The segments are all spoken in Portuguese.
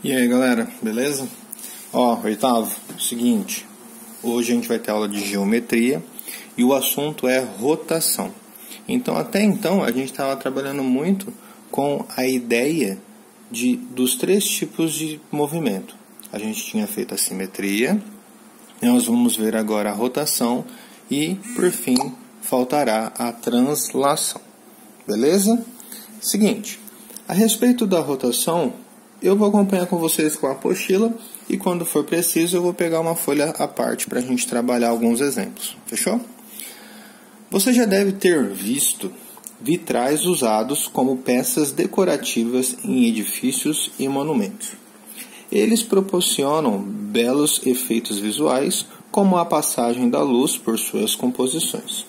E aí galera, beleza? Oitavo, seguinte, hoje a gente vai ter aula de geometria e o assunto é rotação. Então até então a gente estava trabalhando muito com a ideia dos três tipos de movimento. A gente tinha feito a simetria, nós vamos ver agora a rotação e por fim faltará a translação. Beleza? Seguinte, a respeito da rotação, eu vou acompanhar com vocês com a apostila e quando for preciso eu vou pegar uma folha à parte para a gente trabalhar alguns exemplos. Fechou? Você já deve ter visto vitrais usados como peças decorativas em edifícios e monumentos. Eles proporcionam belos efeitos visuais, como a passagem da luz por suas composições.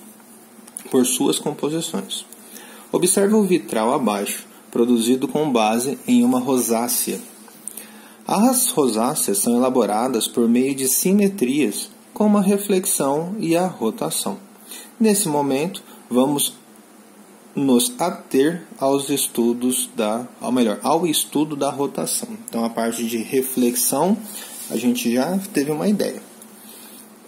Observe o vitral abaixo, produzido com base em uma rosácea. As rosáceas são elaboradas por meio de simetrias, como a reflexão e a rotação. Nesse momento, vamos nos ater ao estudo da rotação. Então, a parte de reflexão, a gente já teve uma ideia.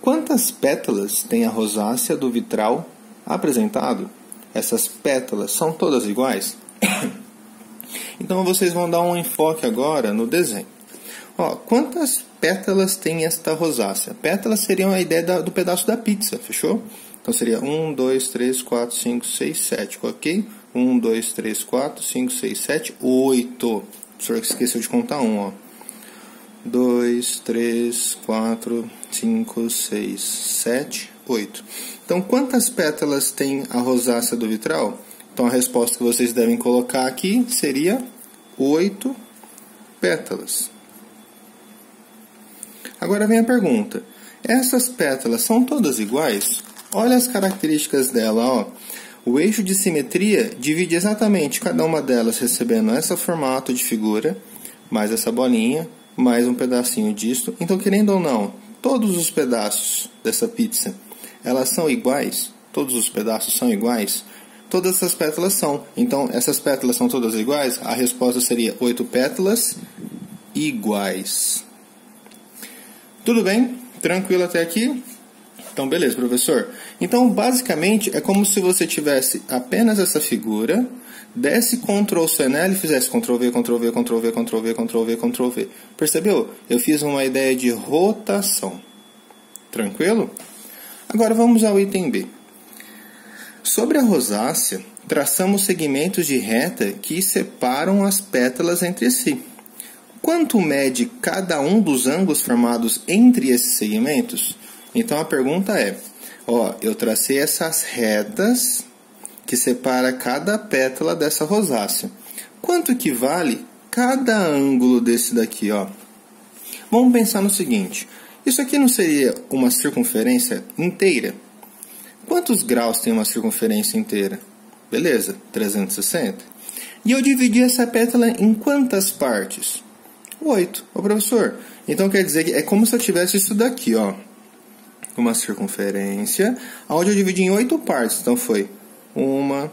Quantas pétalas tem a rosácea do vitral apresentado? Essas pétalas são todas iguais? Então vocês vão dar um enfoque agora no desenho. Quantas pétalas tem esta rosácea? Pétalas seriam a ideia do pedaço da pizza, fechou? Então seria 1, 2, 3, 4, 5, 6, 7, ok? 1, 2, 3, 4, 5, 6, 7, 8. O professor esqueceu de contar 1, 2, 3, 4, 5, 6, 7, 8. Então quantas pétalas tem a rosácea do vitral? Então a resposta que vocês devem colocar aqui seria 8 pétalas. Agora vem a pergunta. Essas pétalas são todas iguais? Olha as características dela. O eixo de simetria divide exatamente cada uma delas recebendo esse formato de figura, mais essa bolinha, mais um pedacinho disso. Então, querendo ou não, todos os pedaços dessa pizza, elas são iguais? Todos os pedaços são iguais? Todas essas pétalas são. Então, essas pétalas são todas iguais? A resposta seria 8 pétalas iguais. Tudo bem? Tranquilo até aqui? Então, beleza, professor. Então, basicamente, é como se você tivesse apenas essa figura, desse Ctrl+C nela e fizesse Ctrl+V, Ctrl+V, Ctrl+V, Ctrl+V, Ctrl+V, Ctrl+V. Percebeu? Eu fiz uma ideia de rotação. Tranquilo? Agora, vamos ao item B. Sobre a rosácea, traçamos segmentos de reta que separam as pétalas entre si. Quanto mede cada um dos ângulos formados entre esses segmentos? Então a pergunta é, eu tracei essas retas que separam cada pétala dessa rosácea. Quanto equivale cada ângulo desse daqui? Vamos pensar no seguinte, isso aqui não seria uma circunferência inteira? Quantos graus tem uma circunferência inteira? Beleza, 360. E eu dividi essa pétala em quantas partes? 8. Professor, então quer dizer que é como se eu tivesse isso daqui, uma circunferência, onde eu dividi em 8 partes. Então foi 1,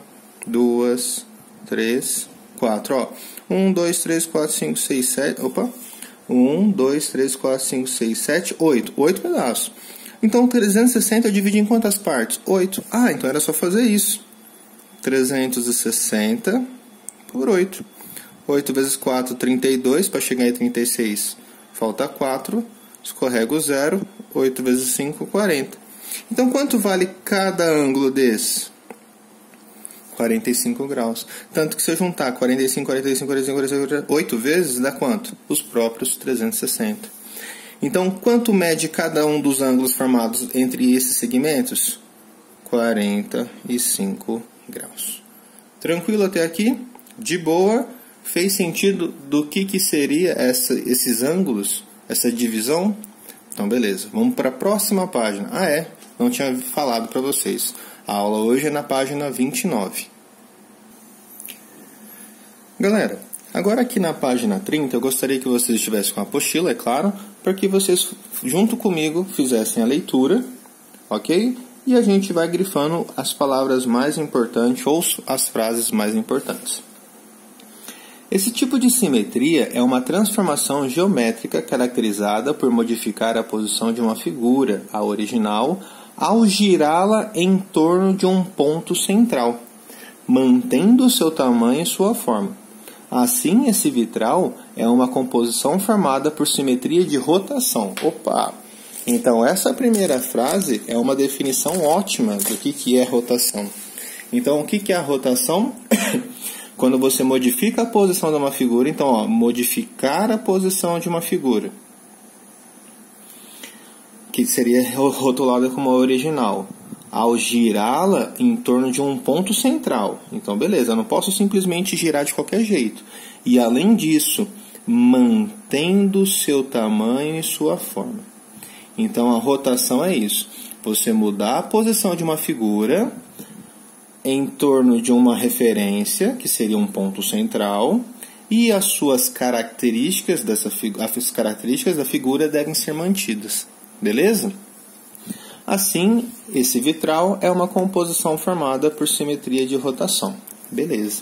2, 3, 4. 1, 2, 3, 4, 5, 6, 7. 1, 2, 3, 4, 5, 6, 7, 8. 8 pedaços. Então 360 eu dividi em quantas partes? 8. Então era só fazer isso. 360 por 8. 8 vezes 4, 32. Para chegar em 36, falta 4. Escorrega o 0. 8 vezes 5, 40. Então, quanto vale cada ângulo desse? 45 graus. Tanto que se eu juntar 45, 45, 45, 45, 8 vezes, dá quanto? Os próprios 360. Então, quanto mede cada um dos ângulos formados entre esses segmentos? 45 graus. Tranquilo até aqui? De boa? Fez sentido do que seria esses ângulos? Essa divisão? Então, beleza. Vamos para a próxima página. Não tinha falado para vocês. A aula hoje é na página 29. Galera, agora aqui na página 30, eu gostaria que vocês estivessem com a apostila, é claro, para que vocês, junto comigo, fizessem a leitura, ok? E a gente vai grifando as palavras mais importantes ou as frases mais importantes. Esse tipo de simetria é uma transformação geométrica caracterizada por modificar a posição de uma figura, a original, ao girá-la em torno de um ponto central, mantendo seu tamanho e sua forma. Assim, esse vitral é uma composição formada por simetria de rotação. Opa! Então, essa primeira frase é uma definição ótima do que é rotação. Então, o que é a rotação? Quando você modifica a posição de uma figura, então, ó, modificar a posição de uma figura, que seria rotulada como a original, ao girá-la em torno de um ponto central. Então, beleza, eu não posso simplesmente girar de qualquer jeito. E, além disso, mantendo seu tamanho e sua forma. Então, a rotação é isso. Você mudar a posição de uma figura em torno de uma referência, que seria um ponto central, e as suas características as características da figura devem ser mantidas. Beleza? Assim, esse vitral é uma composição formada por simetria de rotação. Beleza.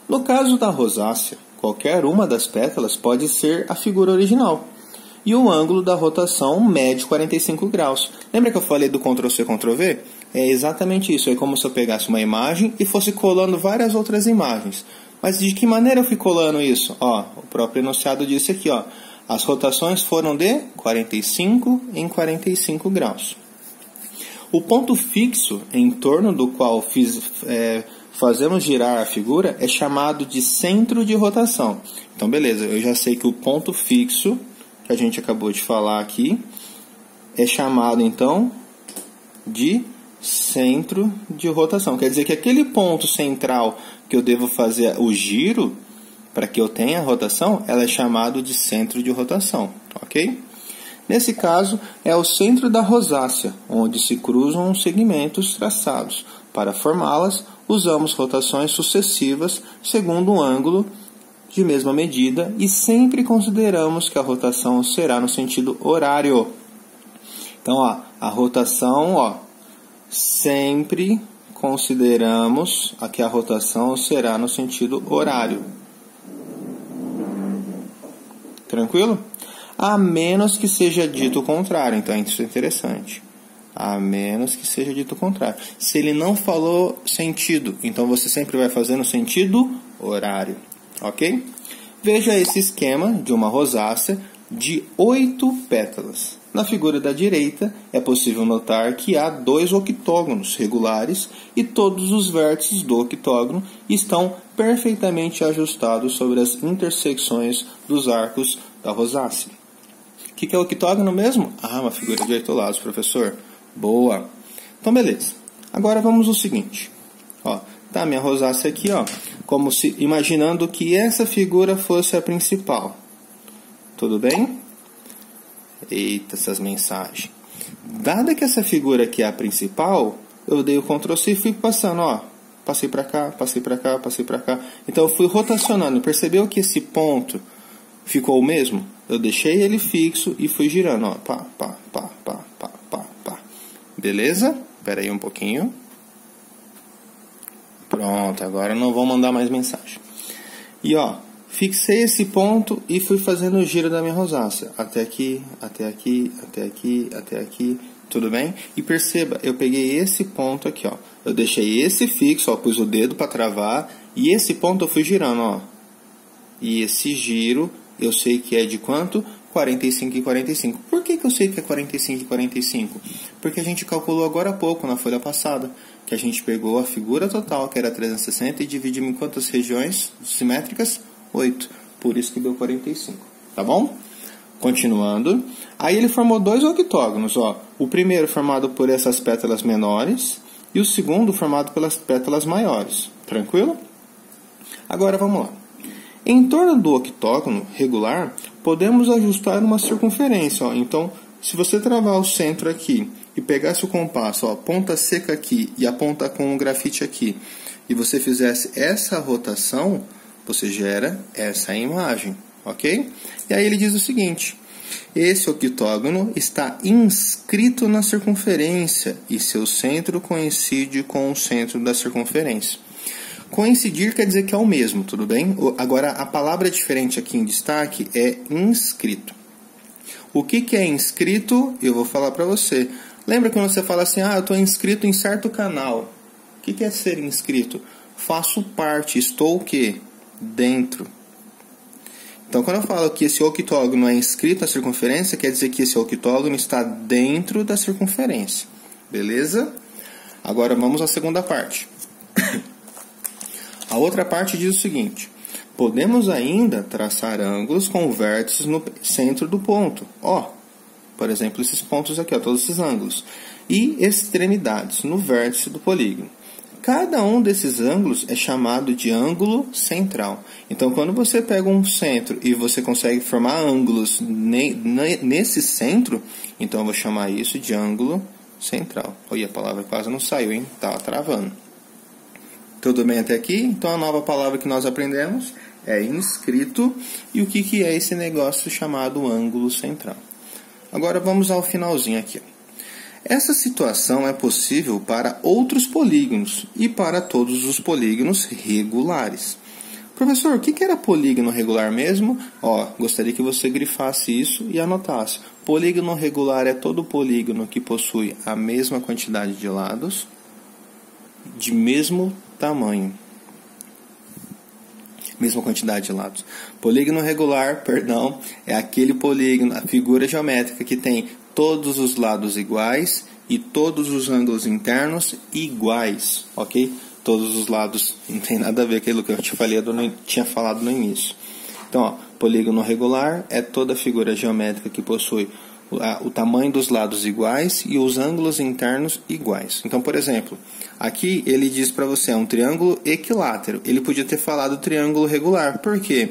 No caso da rosácea, qualquer uma das pétalas pode ser a figura original. E o ângulo da rotação mede 45 graus. Lembra que eu falei do Ctrl+C, Ctrl+V? É exatamente isso. É como se eu pegasse uma imagem e fosse colando várias outras imagens. Mas de que maneira eu fui colando isso? Ó, o próprio enunciado disse aqui, ó. As rotações foram de 45 em 45 graus. O ponto fixo em torno do qual fazemos girar a figura é chamado de centro de rotação. Então, beleza, eu já sei que o ponto fixo, que a gente acabou de falar aqui, é chamado, então, de centro de rotação. Quer dizer que aquele ponto central que eu devo fazer o giro, para que eu tenha a rotação, ela é chamado de centro de rotação, ok? Nesse caso, é o centro da rosácea, onde se cruzam os segmentos traçados. Para formá-las, usamos rotações sucessivas segundo um ângulo de mesma medida e sempre consideramos que a rotação será no sentido horário. Então, ó, a rotação, ó, sempre consideramos que a rotação será no sentido horário. Tranquilo? A menos que seja dito o contrário. Então, isso é interessante. A menos que seja dito o contrário. Se ele não falou sentido, então você sempre vai fazer no sentido horário. Ok? Veja esse esquema de uma rosácea de 8 pétalas. Na figura da direita, é possível notar que há 2 octógonos regulares e todos os vértices do octógono estão perfeitamente ajustados sobre as intersecções dos arcos da rosácea. O que é o octógono mesmo? Ah, uma figura de 8 lados, professor. Boa. Então, beleza. Agora vamos ao seguinte. Ó, tá minha rosácea aqui, ó, como se imaginando que essa figura fosse a principal. Tudo bem? Eita, essas mensagens. Dada que essa figura aqui é a principal, eu dei o Ctrl+C e fui passando, ó. Passei para cá, passei para cá, passei para cá. Então, eu fui rotacionando. Percebeu que esse ponto ficou o mesmo? Eu deixei ele fixo e fui girando, ó. Pá, pá, pá, pá, pá, pá, pá. Beleza? Espera aí um pouquinho. Pronto, agora não vou mandar mais mensagem. E, ó, fixei esse ponto e fui fazendo o giro da minha rosácea. Até aqui, até aqui, até aqui, até aqui. Tudo bem? E perceba, eu peguei esse ponto aqui, ó. Eu deixei esse fixo, ó, pus o dedo para travar. E esse ponto eu fui girando, ó. E esse giro, eu sei que é de quanto? 45 e 45. Por que eu sei que é 45 e 45? Porque a gente calculou agora há pouco, na folha passada, que a gente pegou a figura total, que era 360, e dividimos em quantas regiões simétricas? 8. Por isso que deu 45. Tá bom? Continuando. Aí ele formou 2 octógonos, ó. O primeiro formado por essas pétalas menores e o segundo formado pelas pétalas maiores. Tranquilo? Agora vamos lá. Em torno do octógono regular, podemos ajustar uma circunferência, ó. Então, se você travar o centro aqui e pegasse o compasso, ó, a ponta seca aqui e a ponta com o grafite aqui, e você fizesse essa rotação, você gera essa imagem, ok? E aí ele diz o seguinte: esse octógono está inscrito na circunferência e seu centro coincide com o centro da circunferência. Coincidir quer dizer que é o mesmo, tudo bem? Agora, a palavra diferente aqui em destaque é inscrito. O que é inscrito? Eu vou falar para você. Lembra quando você fala assim, eu estou inscrito em certo canal. O que é ser inscrito? Faço parte, estou o quê? Dentro. Então, quando eu falo que esse octógono é inscrito na circunferência, quer dizer que esse octógono está dentro da circunferência. Beleza? Agora, vamos à segunda parte. A outra parte diz o seguinte: podemos ainda traçar ângulos com vértices no centro do ponto. Por exemplo, esses pontos aqui, todos esses ângulos. E extremidades no vértice do polígono. Cada um desses ângulos é chamado de ângulo central. Então, quando você pega um centro e você consegue formar ângulos nesse centro, então eu vou chamar isso de ângulo central. Olha, a palavra quase não saiu, hein? Estava travando. Tudo bem até aqui? Então, a nova palavra que nós aprendemos é inscrito. E o que é esse negócio chamado ângulo central? Agora, vamos ao finalzinho aqui. Essa situação é possível para outros polígonos e para todos os polígonos regulares. Professor, o que era polígono regular mesmo? Gostaria que você grifasse isso e anotasse. Polígono regular é todo polígono que possui a mesma quantidade de lados, de mesmo tamanho. Mesma quantidade de lados. Polígono regular, é aquele polígono, a figura geométrica que tem todos os lados iguais e todos os ângulos internos iguais, ok? Todos os lados, não tem nada a ver com aquilo que eu tinha falado no início. Então, polígono regular é toda figura geométrica que possui o tamanho dos lados iguais e os ângulos internos iguais. Então, por exemplo, aqui ele diz para você, é um triângulo equilátero. Ele podia ter falado triângulo regular, por quê?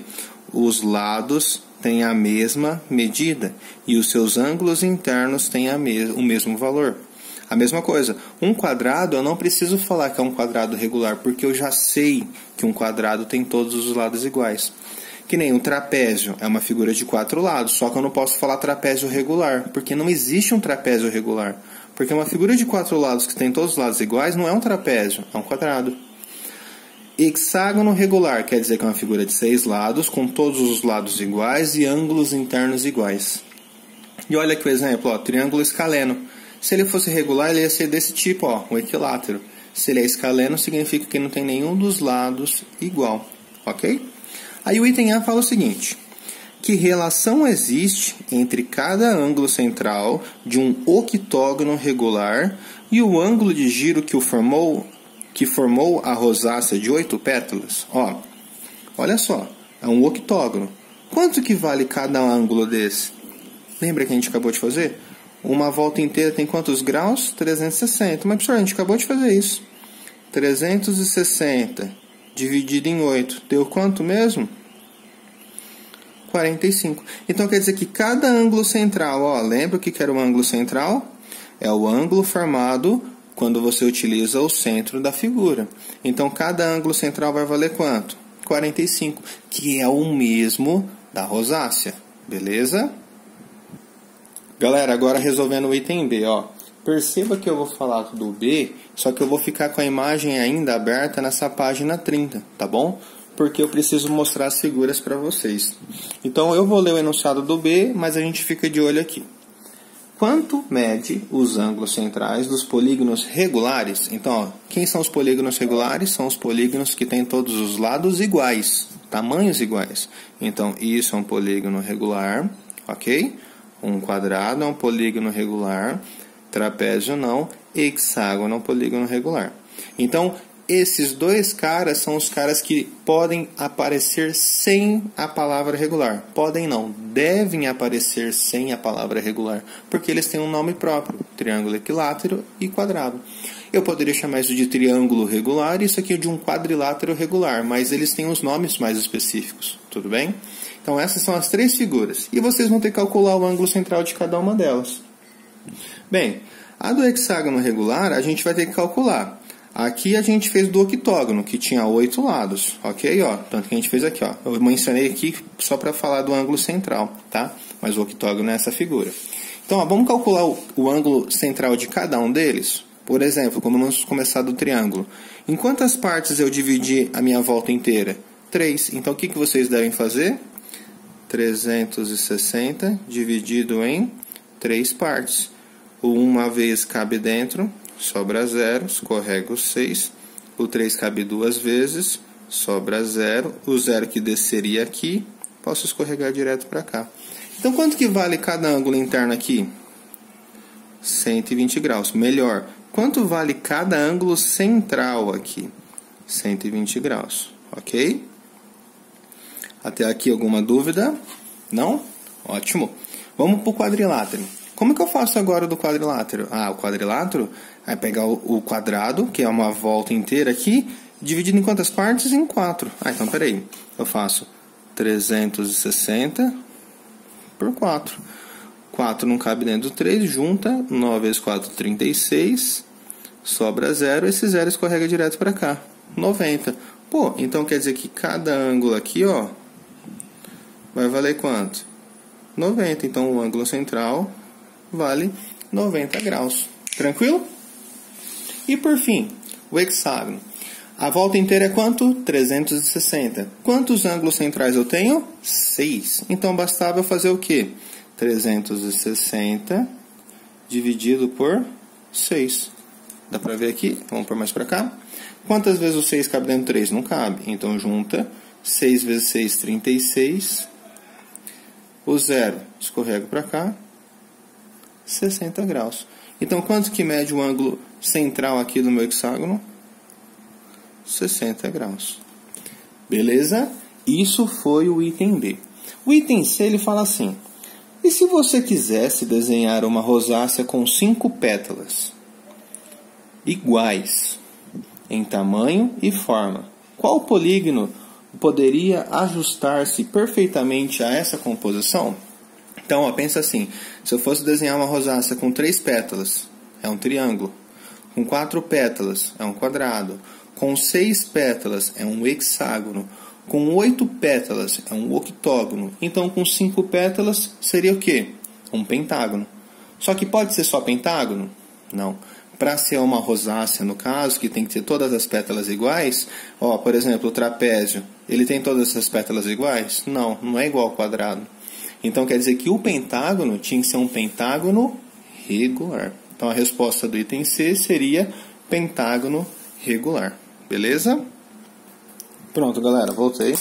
Os lados têm a mesma medida e os seus ângulos internos têm o mesmo valor. A mesma coisa, um quadrado eu não preciso falar que é um quadrado regular, porque eu já sei que um quadrado tem todos os lados iguais. Que nem um trapézio, é uma figura de 4 lados, só que eu não posso falar trapézio regular, porque não existe um trapézio regular. Porque uma figura de 4 lados que tem todos os lados iguais não é um trapézio, é um quadrado. Hexágono regular quer dizer que é uma figura de 6 lados, com todos os lados iguais e ângulos internos iguais. E olha aqui o exemplo, triângulo escaleno. Se ele fosse regular, ele ia ser desse tipo, um equilátero. Se ele é escaleno, significa que não tem nenhum dos lados igual, ok? Aí o item A fala o seguinte: que relação existe entre cada ângulo central de um octógono regular e o ângulo de giro que formou a rosácea de 8 pétalas? Olha só, é um octógono. Quanto que vale cada ângulo desse? Lembra que a gente acabou de fazer? Uma volta inteira tem quantos graus? 360. Mas, professor, a gente acabou de fazer isso. 360 dividido em 8. Deu quanto mesmo? 45. Então, quer dizer que cada ângulo central, lembra o que era o ângulo central? É o ângulo formado quando você utiliza o centro da figura. Então, cada ângulo central vai valer quanto? 45, que é o mesmo da rosácea. Beleza? Galera, agora resolvendo o item B, perceba que eu vou falar do B, só que eu vou ficar com a imagem ainda aberta nessa página 30, tá bom? Porque eu preciso mostrar as figuras para vocês. Então, eu vou ler o enunciado do B, mas a gente fica de olho aqui. Quanto mede os ângulos centrais dos polígonos regulares? Então, quem são os polígonos regulares? São os polígonos que têm todos os lados iguais, tamanhos iguais. Então, isso é um polígono regular, ok? Um quadrado é um polígono regular, trapézio não, hexágono é um polígono regular. Então, esses dois caras são os caras que podem aparecer sem a palavra regular. Podem não, devem aparecer sem a palavra regular, porque eles têm um nome próprio, triângulo equilátero e quadrado. Eu poderia chamar isso de triângulo regular e isso aqui de um quadrilátero regular, mas eles têm os nomes mais específicos, tudo bem? Então essas são as 3 figuras, e vocês vão ter que calcular o ângulo central de cada uma delas. Bem, a do hexágono regular a gente vai ter que calcular. Aqui a gente fez do octógono, que tinha 8 lados, ok? Tanto que a gente fez aqui, Eu mencionei aqui só para falar do ângulo central, tá? Mas o octógono é essa figura. Então, vamos calcular o ângulo central de cada um deles? Por exemplo, vamos começar do triângulo. Em quantas partes eu dividi a minha volta inteira? 3. Então, o que vocês devem fazer? 360 dividido em 3 partes. Uma vez cabe dentro, sobra 0, escorrega o 6. O 3 cabe 2 vezes, sobra 0. O 0 que desceria aqui, posso escorregar direto para cá. Então, quanto que vale cada ângulo interno aqui? 120 graus. Melhor, quanto vale cada ângulo central aqui? 120 graus, ok? Até aqui alguma dúvida? Não? Ótimo. Vamos para o quadrilátero. Como que eu faço agora do quadrilátero? O quadrilátero é pegar o quadrado, que é uma volta inteira aqui, dividido em quantas partes? Em 4. Então peraí. Eu faço 360 por 4. 4 não cabe dentro do 3, junta. 9 vezes 4, 36. Sobra 0, esse 0 escorrega direto para cá. 90. Pô, então quer dizer que cada ângulo aqui, ó, vai valer quanto? 90. Então o ângulo central vale 90 graus. Tranquilo? E por fim, o hexágono. A volta inteira é quanto? 360. Quantos ângulos centrais eu tenho? 6. Então bastava eu fazer o quê? 360 dividido por 6. Dá pra ver aqui? Vamos pôr mais pra cá. Quantas vezes o 6 cabe dentro do 3? Não cabe. Então junta. 6 vezes 6, 36. O 0 escorrega pra cá. 60 graus. Então quanto que mede o ângulo central aqui do meu hexágono? 60 graus. Beleza? Isso foi o item B. O item C ele fala assim: e se você quisesse desenhar uma rosácea com 5 pétalas iguais em tamanho e forma, qual polígono poderia ajustar-se perfeitamente a essa composição? Então, pensa assim: se eu fosse desenhar uma rosácea com 3 pétalas, é um triângulo. Com 4 pétalas, é um quadrado. Com 6 pétalas, é um hexágono. Com 8 pétalas, é um octógono. Então, com 5 pétalas, seria o quê? Um pentágono. Só que pode ser só pentágono? Não. Para ser uma rosácea, no caso, que tem que ter todas as pétalas iguais, por exemplo, o trapézio, ele tem todas essas pétalas iguais? Não, não é igual ao quadrado. Então, quer dizer que o pentágono tinha que ser um pentágono regular. Então, a resposta do item C seria pentágono regular. Beleza? Pronto, galera, voltei.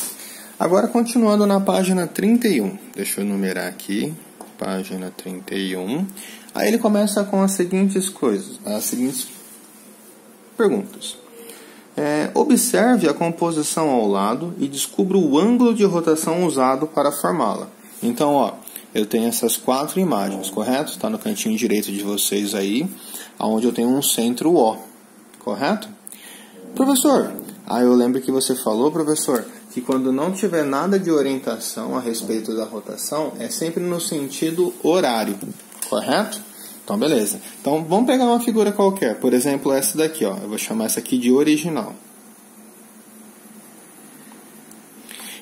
Agora, continuando na página 31. Deixa eu numerar aqui. Página 31. Aí ele começa com as seguintes coisas, as seguintes perguntas. Observe a composição ao lado e descubra o ângulo de rotação usado para formá-la. Então, eu tenho essas 4 imagens, correto? Está no cantinho direito de vocês aí, onde eu tenho um centro O, correto? Professor, eu lembro que você falou, professor, que quando não tiver nada de orientação a respeito da rotação, é sempre no sentido horário, correto? Então, beleza. Então, vamos pegar uma figura qualquer. Por exemplo, essa daqui, Eu vou chamar essa aqui de original.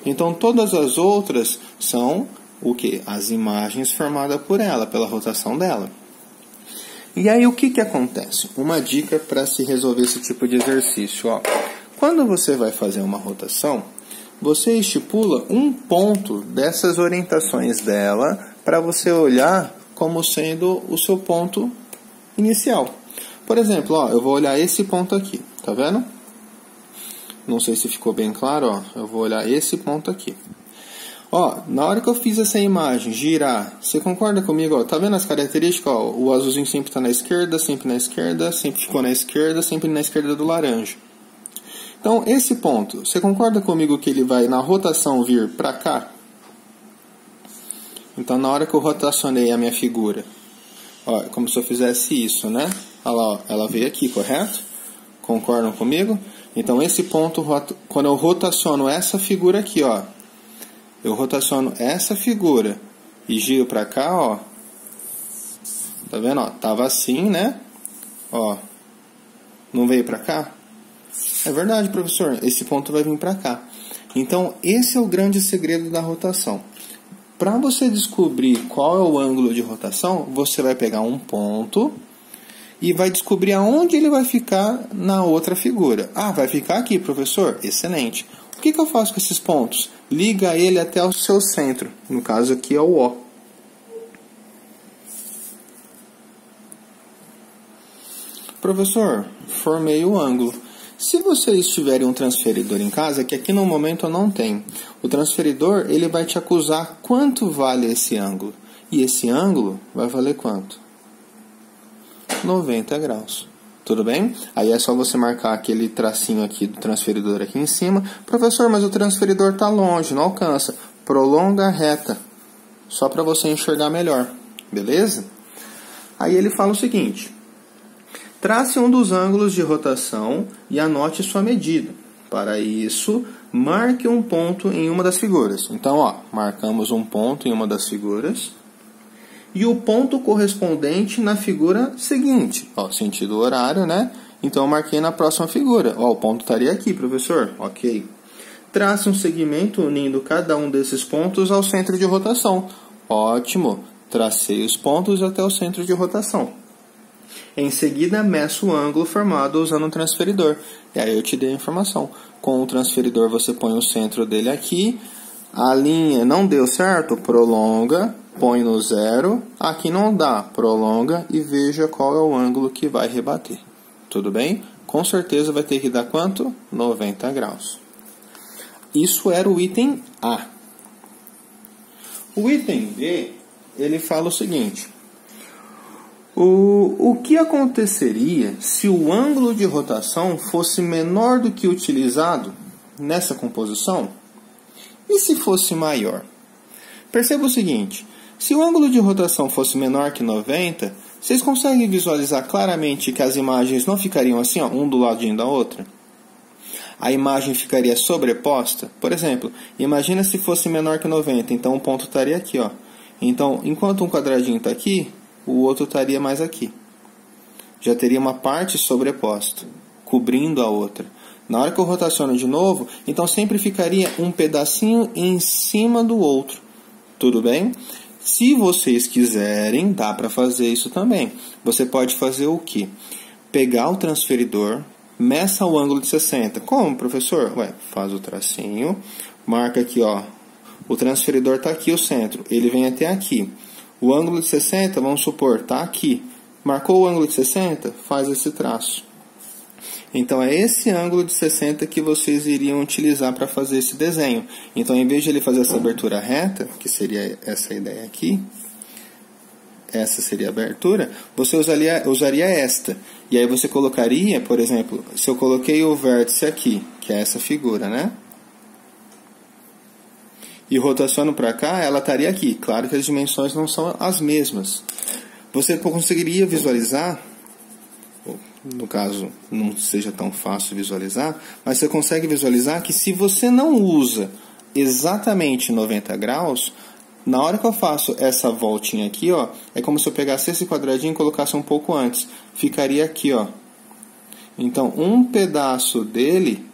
Então, todas as outras são o quê? As imagens formadas por ela, pela rotação dela. E aí, o que acontece? Uma dica para se resolver esse tipo de exercício, Quando você vai fazer uma rotação, você estipula um ponto dessas orientações dela para você olhar como sendo o seu ponto inicial. Por exemplo, eu vou olhar esse ponto aqui, tá vendo? Não sei se ficou bem claro, eu vou olhar esse ponto aqui. Na hora que eu fiz essa imagem girar, você concorda comigo? Tá vendo as características? O azulzinho sempre está na esquerda, sempre ficou na esquerda, sempre na esquerda do laranja. Então, esse ponto, você concorda comigo que ele vai na rotação vir para cá? Então, na hora que eu rotacionei a minha figura, como se eu fizesse isso, né? Olha lá, ela veio aqui, correto? Concordam comigo? Então, esse ponto, quando eu rotaciono essa figura aqui, eu rotaciono essa figura e giro para cá, tá vendo? Tava assim, né? Não veio para cá? É verdade, professor, esse ponto vai vir para cá. Então, esse é o grande segredo da rotação. Para você descobrir qual é o ângulo de rotação, você vai pegar um ponto e vai descobrir aonde ele vai ficar na outra figura. Ah, vai ficar aqui, professor? Excelente. O que eu faço com esses pontos? Liga ele até o seu centro. No caso aqui é o O. Professor, formei o ângulo. Se vocês tiverem um transferidor em casa, que aqui no momento eu não tenho, o transferidor ele vai te acusar quanto vale esse ângulo. E esse ângulo vai valer quanto? 90 graus. Tudo bem? Aí é só você marcar aquele tracinho aqui do transferidor aqui em cima. Professor, mas o transferidor está longe, não alcança. Prolonga a reta, só para você enxergar melhor. Beleza? Aí ele fala o seguinte: trace um dos ângulos de rotação e anote sua medida. Para isso, marque um ponto em uma das figuras. Então, ó, marcamos um ponto em uma das figuras e o ponto correspondente na figura seguinte. Ó, sentido horário, né? Então, eu marquei na próxima figura. Ó, o ponto estaria aqui, professor. Ok. Trace um segmento unindo cada um desses pontos ao centro de rotação. Ótimo. Tracei os pontos até o centro de rotação. Em seguida, meço o ângulo formado usando um transferidor. E aí eu te dei a informação. Com o transferidor você põe o centro dele aqui. A linha não deu certo? Prolonga, põe no zero. Aqui não dá, prolonga e veja qual é o ângulo que vai rebater. Tudo bem? Com certeza vai ter que dar quanto? 90 graus. Isso era o item A. O item B, ele fala o seguinte: o que aconteceria se o ângulo de rotação fosse menor do que utilizado nessa composição? E se fosse maior? Perceba o seguinte: se o ângulo de rotação fosse menor que 90, vocês conseguem visualizar claramente que as imagens não ficariam assim, ó, um do ladinho da outra? A imagem ficaria sobreposta? Por exemplo, imagina se fosse menor que 90, então o ponto estaria aqui, ó. Então, enquanto um quadradinho está aqui, o outro estaria mais aqui. Já teria uma parte sobreposta, cobrindo a outra. Na hora que eu rotaciono de novo, então sempre ficaria um pedacinho em cima do outro. Tudo bem? Se vocês quiserem, dá para fazer isso também. Você pode fazer o quê? Pegar o transferidor, meça o ângulo de 60. Como, professor? Ué, faz o tracinho, marca aqui, ó. O transferidor está aqui, o centro. Ele vem até aqui. O ângulo de 60, vamos supor, está aqui. Marcou o ângulo de 60? Faz esse traço. Então, é esse ângulo de 60 que vocês iriam utilizar para fazer esse desenho. Então, em vez de ele fazer essa abertura reta, que seria essa ideia aqui, essa seria a abertura, você usaria esta. E aí você colocaria, por exemplo, se eu coloquei o vértice aqui, que é essa figura, né? E rotaciono para cá, ela estaria aqui. Claro que as dimensões não são as mesmas. Você conseguiria visualizar, no caso não seja tão fácil visualizar, mas você consegue visualizar que se você não usa exatamente 90 graus, na hora que eu faço essa voltinha aqui, ó, é como se eu pegasse esse quadradinho e colocasse um pouco antes. Ficaria aqui, ó. Então, um pedaço dele,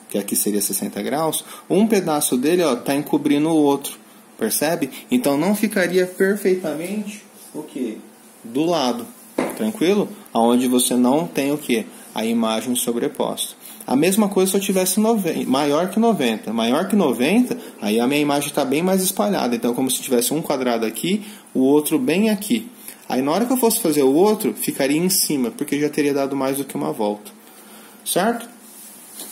que aqui seria 60 graus, um pedaço dele está encobrindo o outro, percebe? Então não ficaria perfeitamente o que? Do lado, tranquilo? Aonde você não tem o que? A imagem sobreposta. A mesma coisa se eu tivesse maior que 90. Maior que 90, aí a minha imagem está bem mais espalhada. Então, como se tivesse um quadrado aqui, o outro bem aqui. Aí na hora que eu fosse fazer o outro, ficaria em cima, porque já teria dado mais do que uma volta. Certo?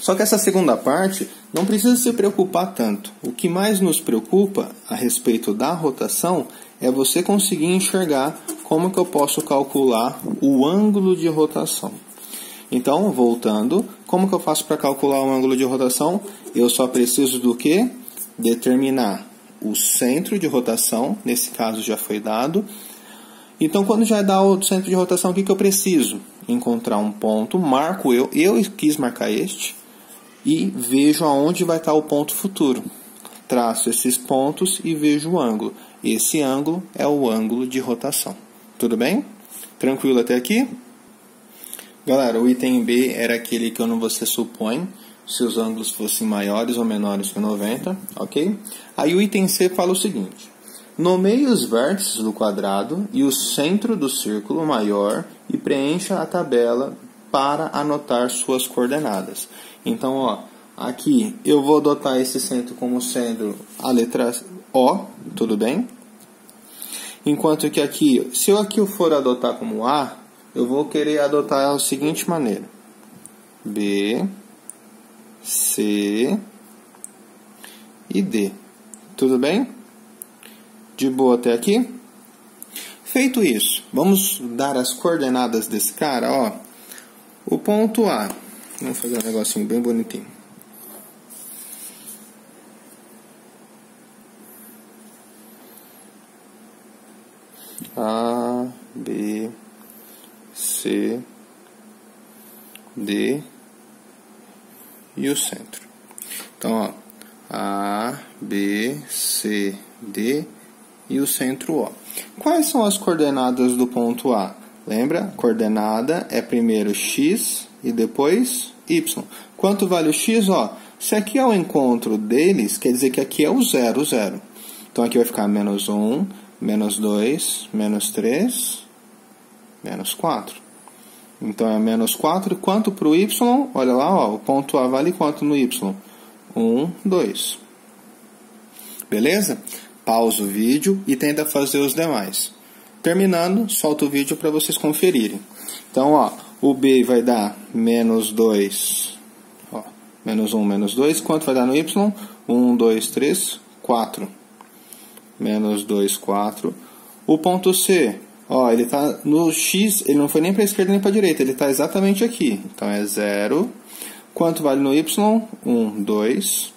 Só que essa segunda parte não precisa se preocupar tanto. O que mais nos preocupa a respeito da rotação é você conseguir enxergar como que eu posso calcular o ângulo de rotação. Então, voltando, como que eu faço para calcular o ângulo de rotação? Eu só preciso do quê? Determinar o centro de rotação, nesse caso já foi dado. Então, quando já dá o centro de rotação, o que eu preciso? Encontrar um ponto, marco eu quis marcar este, e vejo aonde vai estar o ponto futuro. Traço esses pontos e vejo o ângulo. Esse ângulo é o ângulo de rotação. Tudo bem? Tranquilo até aqui? Galera, o item B era aquele que você supõe se os ângulos fossem maiores ou menores que 90, ok? Aí o item C fala o seguinte: Nomeie os vértices do quadrado e o centro do círculo maior e preencha a tabela para anotar suas coordenadas. Então, ó, aqui eu vou adotar esse centro como sendo a letra O, tudo bem? Enquanto que aqui, se eu aqui for adotar como A, eu vou querer adotar da seguinte maneira. B, C e D. Tudo bem? De boa até aqui? Feito isso, vamos dar as coordenadas desse cara, ó. O ponto A, vamos fazer um negocinho bem bonitinho. A, B, C, D e o centro. Então, ó, A, B, C, D e o centro O. Quais são as coordenadas do ponto A? Lembra? Coordenada é primeiro x e depois y. Quanto vale o x? Ó, se aqui é o encontro deles, quer dizer que aqui é o 0, 0. Então aqui vai ficar menos 1, menos 2, menos 3, menos 4. Então é menos 4. Quanto para o y? Olha lá, ó, o ponto A vale quanto no y? 1, 2. Beleza? Pausa o vídeo e tenta fazer os demais. Terminando, solta o vídeo para vocês conferirem. Então, ó, o B vai dar menos 2. Ó, menos 1, menos 2. Quanto vai dar no y? 1, 2, 3, 4. Menos 2, 4. O ponto C, ó, ele está no x, ele não foi nem para a esquerda nem para a direita, ele está exatamente aqui. Então é 0. Quanto vale no y? 1, 2.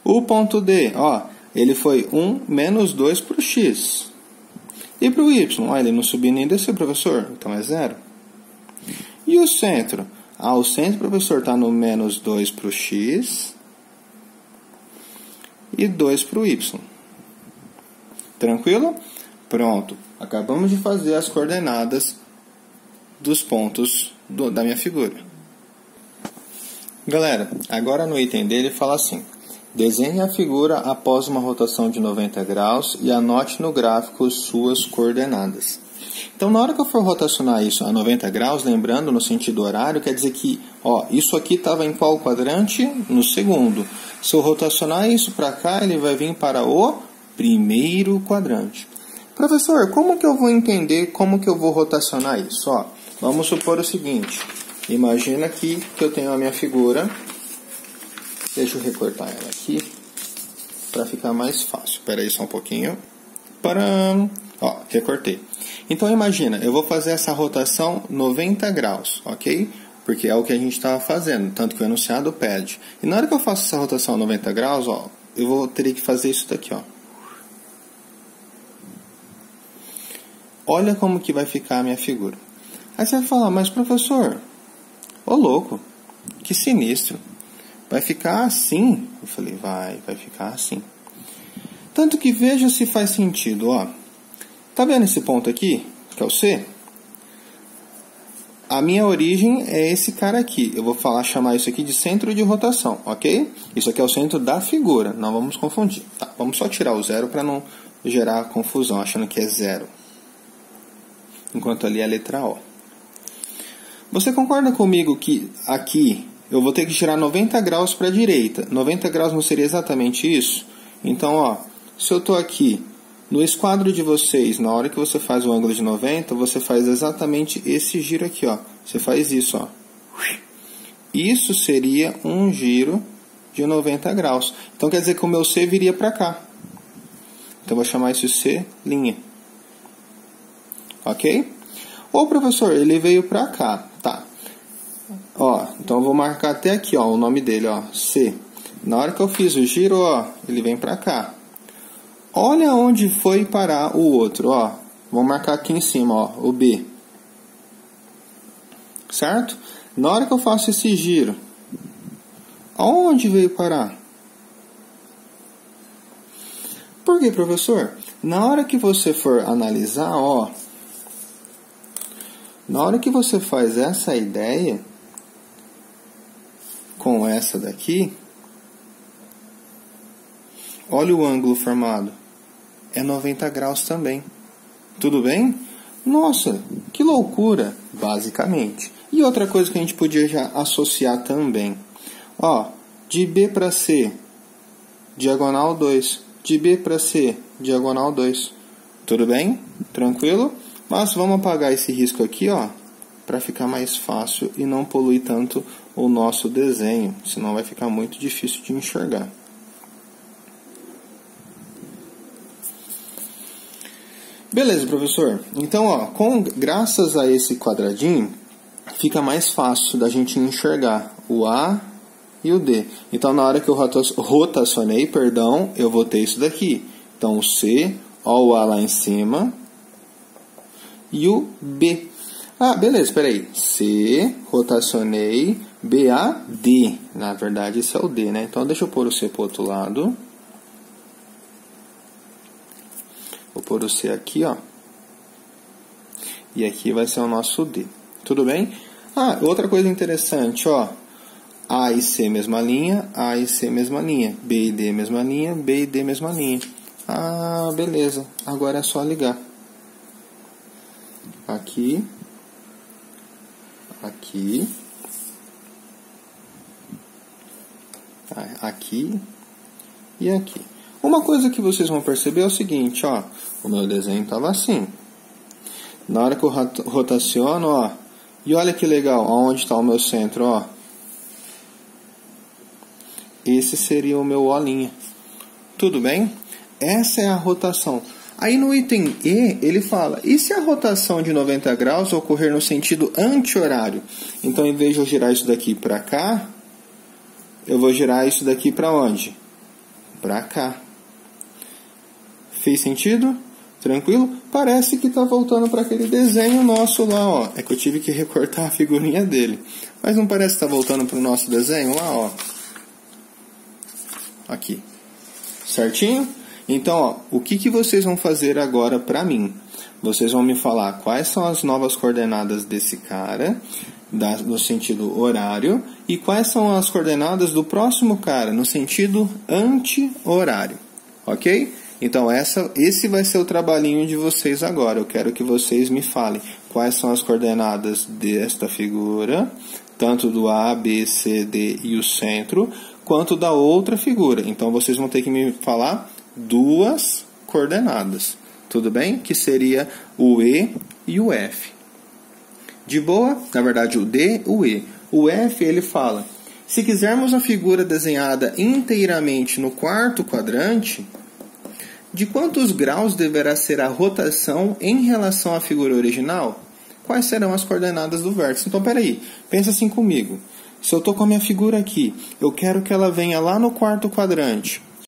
O ponto D, ó, ele foi 1 menos 2 para o x. E para o y? Ó, ele não subiu nem desceu, professor. Então é 0. E o centro? Ah, o centro, professor, está no menos 2 para o x e 2 para o y. Tranquilo? Pronto. Acabamos de fazer as coordenadas dos pontos da minha figura. Galera, agora no item dele fala assim: desenhe a figura após uma rotação de 90 graus e anote no gráfico suas coordenadas. Então, na hora que eu for rotacionar isso a 90 graus, lembrando no sentido horário, quer dizer que, ó, isso aqui estava em qual quadrante? No segundo. Se eu rotacionar isso para cá, ele vai vir para o primeiro quadrante. Professor, como que eu vou entender como que eu vou rotacionar isso? Ó, vamos supor o seguinte. Imagina aqui que eu tenho a minha figura. Deixa eu recortar ela aqui para ficar mais fácil. Espera aí só um pouquinho. Param. Ó, recortei. Então imagina, eu vou fazer essa rotação 90 graus, ok? Porque é o que a gente estava fazendo, tanto que o enunciado pede. E na hora que eu faço essa rotação 90 graus, ó, eu vou ter que fazer isso daqui, ó. Olha como que vai ficar a minha figura. Aí você vai falar, mas professor, ô louco, que sinistro. Vai ficar assim? Eu falei, vai ficar assim. Tanto que veja se faz sentido, ó. Tá vendo esse ponto aqui, que é o C? A minha origem é esse cara aqui. Eu vou chamar isso aqui de centro de rotação, ok? Isso aqui é o centro da figura, não vamos confundir. Tá, vamos só tirar o 0 para não gerar confusão, achando que é 0. Enquanto ali é a letra O. Você concorda comigo que aqui eu vou ter que girar 90 graus para a direita? 90 graus não seria exatamente isso? Então, ó, se eu estou aqui no esquadro de vocês, na hora que você faz o ângulo de 90, você faz exatamente esse giro aqui, ó. Você faz isso, ó. Isso seria um giro de 90 graus. Então quer dizer que o meu C viria para cá. Então eu vou chamar isso de C'. Ok? Ô professor, ele veio para cá. Tá. Ó, então eu vou marcar até aqui, ó, o nome dele, ó, C. Na hora que eu fiz o giro, ó, ele vem para cá. Olha onde foi parar o outro, ó. Vou marcar aqui em cima, ó, o B. Certo? Na hora que eu faço esse giro, aonde veio parar? Por quê, professor? Na hora que você for analisar, ó, na hora que você faz essa ideia com essa daqui, olha o ângulo formado. É 90 graus também. Tudo bem? Nossa, que loucura, basicamente. E outra coisa que a gente podia já associar também. Ó, de B para C, diagonal 2. De B para C, diagonal 2. Tudo bem? Tranquilo? Mas vamos apagar esse risco aqui, ó, para ficar mais fácil e não poluir tanto o nosso desenho. Senão vai ficar muito difícil de enxergar. Beleza, professor. Então, ó, graças a esse quadradinho, fica mais fácil da gente enxergar o A e o D. Então, na hora que eu rotacionei, eu vou ter isso daqui. Então, o C, ó, o A lá em cima, e o B. Ah, beleza, espera aí. C, rotacionei, B, A, D. Na verdade, esse é o D, né? Então, deixa eu pôr o C para o outro lado. Vou pôr o C aqui, ó. E aqui vai ser o nosso D. Tudo bem? Ah, outra coisa interessante, ó. A e C, mesma linha. A e C, mesma linha. B e D, mesma linha. B e D, mesma linha. Ah, beleza. Agora é só ligar. Aqui. Aqui. Aqui. E aqui. Uma coisa que vocês vão perceber é o seguinte, ó. O meu desenho estava assim. Na hora que eu rotaciono, ó. E olha que legal, onde está o meu centro, ó. Esse seria o meu O'. Tudo bem? Essa é a rotação. Aí no item E, ele fala, e se a rotação de 90 graus ocorrer no sentido anti-horário? Então, em vez de eu girar isso daqui para cá, eu vou girar isso daqui para onde? Para cá. Fez sentido? Tranquilo? Parece que está voltando para aquele desenho nosso lá, ó. É que eu tive que recortar a figurinha dele. Mas não parece que está voltando para o nosso desenho lá, ó. Aqui. Certinho? Então, ó, o que vocês vão fazer agora para mim? Vocês vão me falar quais são as novas coordenadas desse cara, no sentido horário, e quais são as coordenadas do próximo cara, no sentido anti-horário. Ok? Então, esse vai ser o trabalhinho de vocês agora. Eu quero que vocês me falem quais são as coordenadas desta figura, tanto do A, B, C, D e o centro, quanto da outra figura. Então, vocês vão ter que me falar duas coordenadas. Tudo bem? Que seria o E e o F. De boa? Na verdade, o D, o E. O F, ele fala, se quisermos a figura desenhada inteiramente no quarto quadrante, de quantos graus deverá ser a rotação em relação à figura original? Quais serão as coordenadas do vértice? Então, peraí, pensa assim comigo. Se eu estou com a minha figura aqui, eu quero que ela venha lá no quarto quadrante.